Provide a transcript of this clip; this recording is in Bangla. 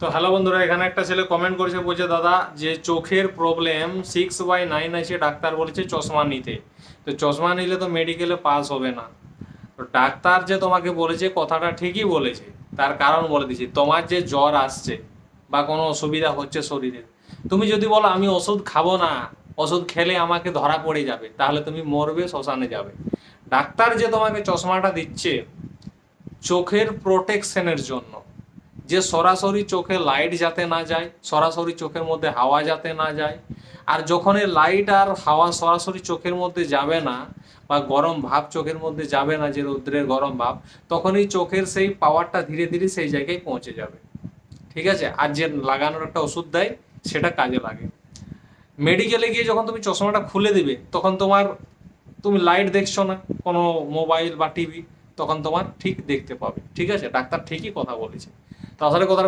তো হ্যালো বন্ধুরা, এখানে একটা ছেলে কমেন্ট করেছে, বলছে দাদা যে চোখের প্রবলেম 6/9 আছে, ডাক্তার বলেছে চশমা নিতে। তো চশমা নিলে তো মেডিকেলে পাস হবে না। তো ডাক্তার যে তোমাকে বলেছে কথাটা ঠিকই বলেছে, তার কারণ বলে দিচ্ছি। তোমার যে জ্বর আসছে বা কোনো অসুবিধা হচ্ছে শরীরে, তুমি যদি বলো আমি ওষুধ খাবো না, ওষুধ খেলে আমাকে ধরা পড়ে যাবে, তাহলে তুমি মরবে, শ্মশানে যাবে। ডাক্তার যে তোমাকে চশমাটা দিচ্ছে চোখের প্রোটেকশনের জন্য, যে সরাসরি চোখে লাইট যাতে না যায়, সরাসরি চোখের মধ্যে হাওয়া যাতে না যায়। আর যখন এই লাইট আর হাওয়া সরাসরি চোখের মধ্যে যাবে না, বা গরম ভাব চোখের মধ্যে যাবে না, যে রৌদ্রের গরম ভাব, তখনই চোখের সেই পাওয়ারটা ধীরে ধীরে সেই জায়গায় পৌঁছে যাবে। ঠিক আছে? আর যে লাগানোর একটা ওষুধ দেয়, সেটা কাজে লাগে। মেডিকেলে গিয়ে যখন তুমি চশমাটা খুলে দিবে, তখন তুমি লাইট দেখছো না, কোনো মোবাইল বা টিভি, তখন তোমার ঠিক দেখতে পাবে। ঠিক আছে? ডাক্তার ঠিকই কথা বলেছে। তো আসলে কথা